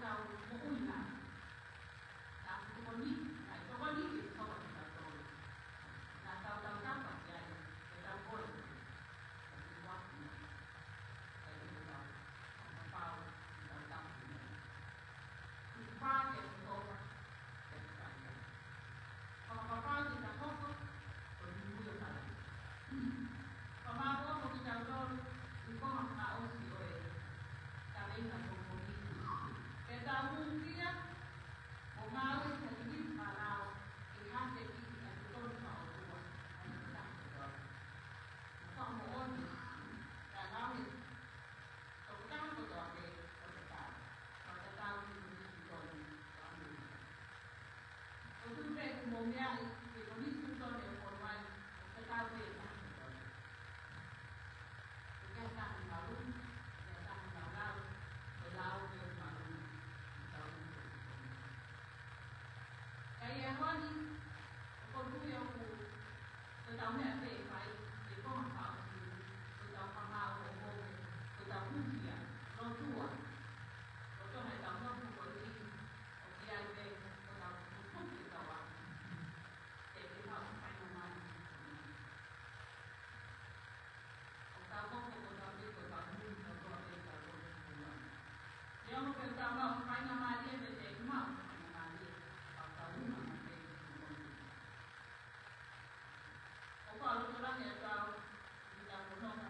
tau mo una. Na ko ko ni, na ko ko ni ki ko ko ta to. Na tau tau tau pa ya, ke tau ko. Ki wa ni. Ai ni tau. Ma pau tau tau ni. Ki pa ke ko ko. Ke ta ni. Pa pa ni ta ko ko. Ko ni mu yo ta. Pa ma ko ko ki tau to. Ki ko ma ka o si o e. Ta ni na ko ko ni. Ke tau mu kia. O mawe sa limit marao e hate ki a tuton ka o tua a na ta ko. Ko mo on ka nawe to ka ko to ke o te ta. Ko te ta ki ni tuton ka mo. O tu pe ko mo mea ki ko ni tuton e ko mai o te ta ke na ko. Ke ta ni ma lu, ke ta ni ma la, ko lao ke ma lu. Kaya honi ko tu yo ku ko tau me pe pai e ko ma pa ko tau pa ma ko tau ku dia no tua ko to me tau no ko ni o kia pe ko tau ku ki tau wa e ke pa pa no ma o tau ko tau pe ko tau mu ko tau pe tau ko ma yo mo pe tau ma pa na ma dia de te ma ma dia Kaluma mate o pa lo la ne tau ni ta ko no na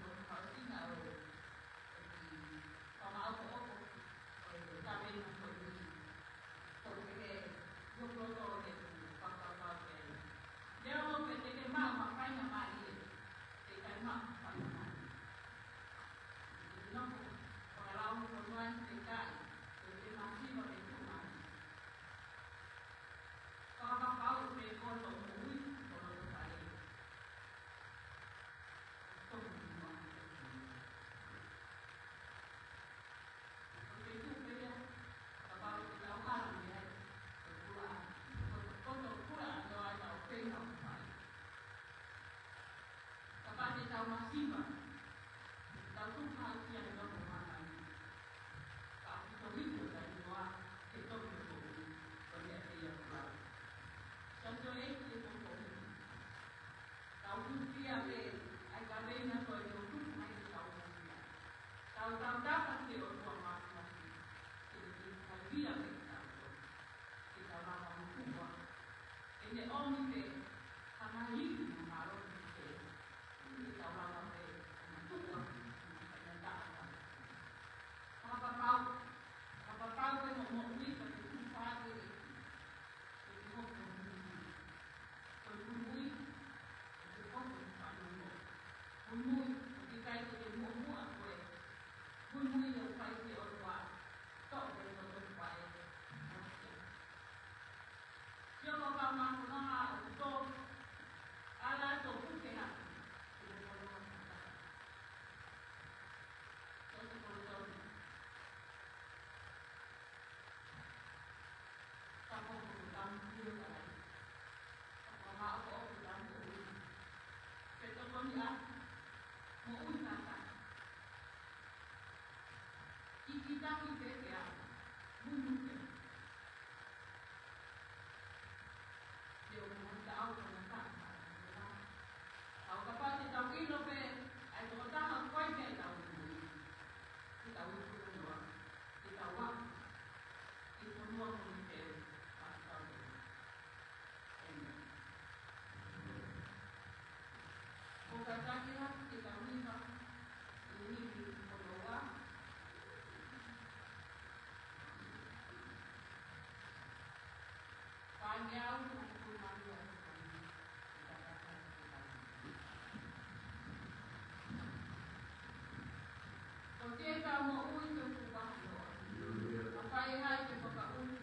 ko pa si na o ki pa ma ko o ta me no ko ni ko ke yo pro to de pa ke le o pe te ke ma pa na ma ni te ka ma pa na ma no ko la o ko no an te kai te ma si no de tu ma Kaka kau me ko to mui ko to pai. Ko mo. Ko te tu pe ya. Kaka ko ta ha ni ya. Ko la. Ko to kula do ai ta pe na pai. Kaka te ta ma siva. Ta tu ha ki ya no ko ma na. Ka ko ri ko ta ni wa ke to ko ko ya te ya ko. Tanto lei che non può. Tau tutti a me, ai cabena poi non tu mai tau tutti. Tau pa che lo tua mamma. Che via che tau. Che tau la mamma. E ne ogni che amai non malo che che tau la mamma tua. Che ne tau. Apa pau che non mo qui perché tu fai che non Mui, di kai ke mo mo a ko e. Mui yo kai ke o wa. To ke o to pai. Yo no pa ma ko na to ala to ku ke na. Ta ko ko ta mu ka lai. Ma ko ko ta mu. Ke to ko ni a mo una ta. Kita kita ya, bulu ke. Dia mau tahu tentang apa. Tahu apa sih tahu ini pe, itu tahu apa yang tahu ini. Kita tahu itu dua, kita tahu itu dua mungkin pasal ini. Bukan saja kita minta ini berdoa. Panjang untuk manusia. Porque estamos hoy en tu bajo. Apa yang hay que tocar un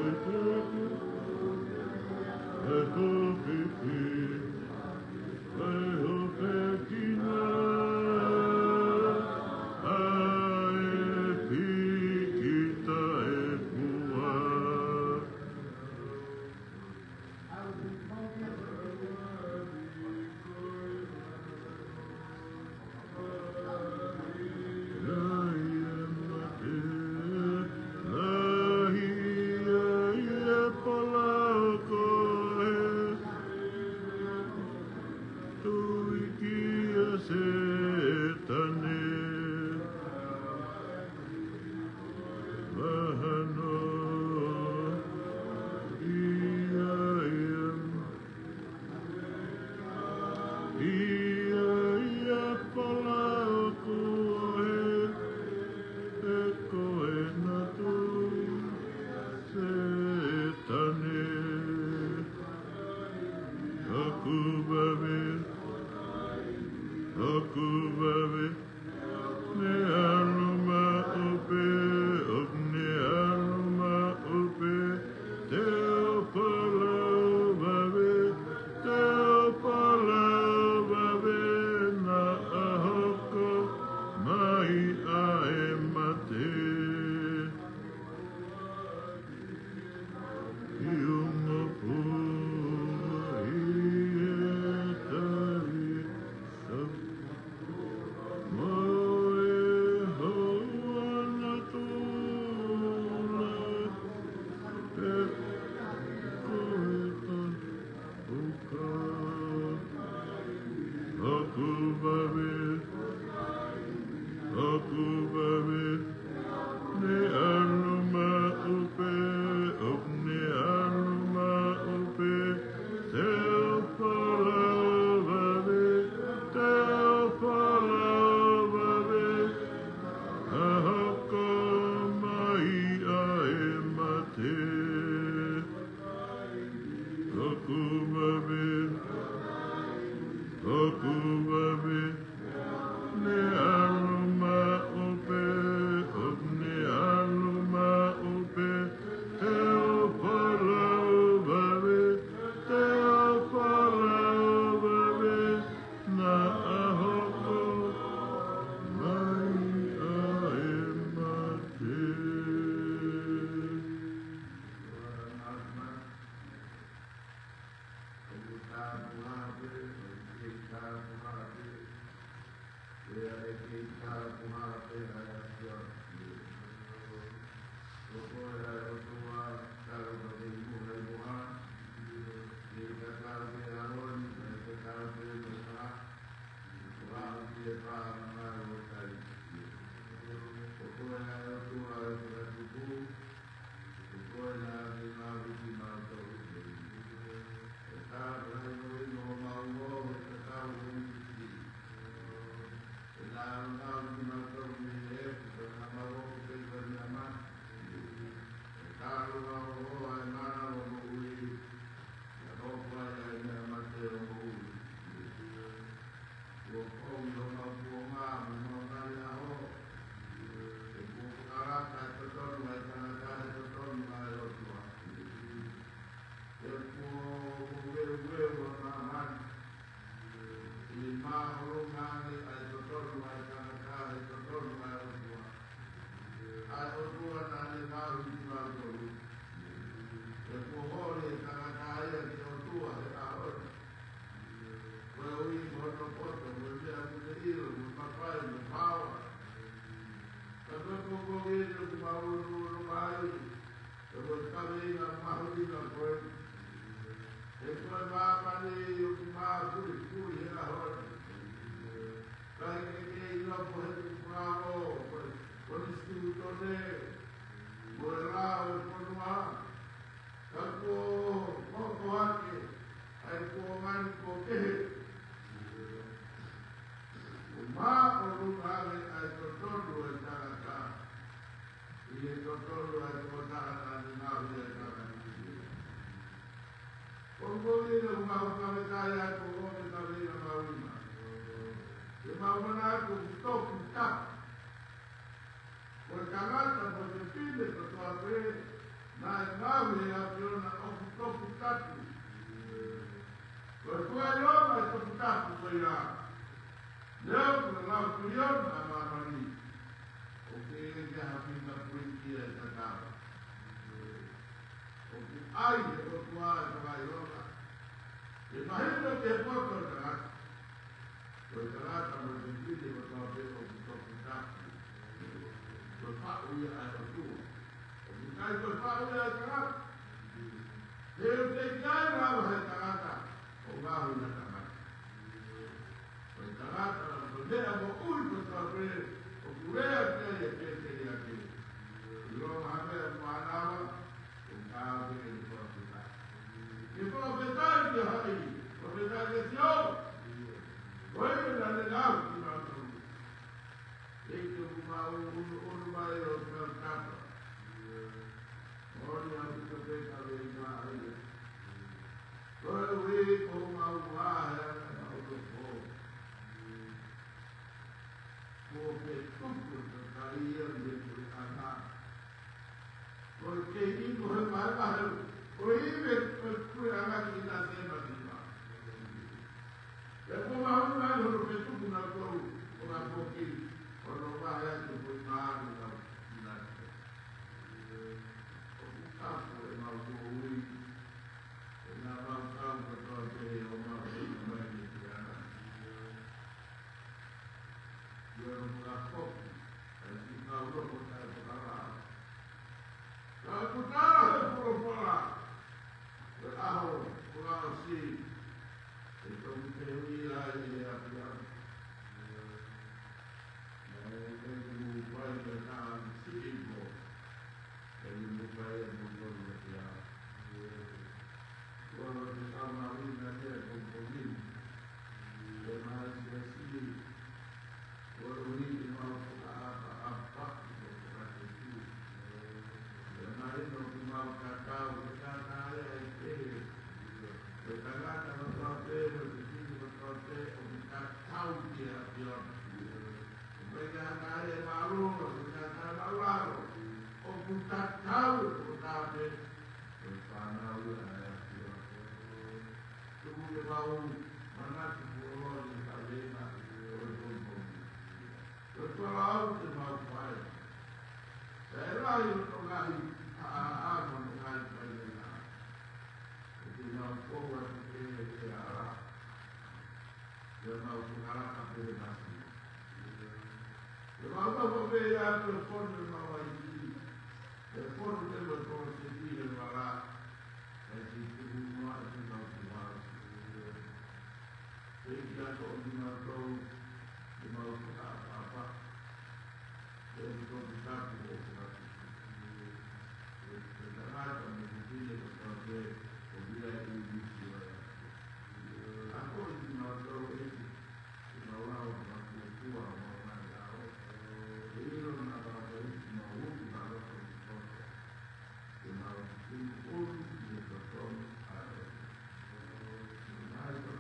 Thank you.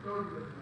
Gracias.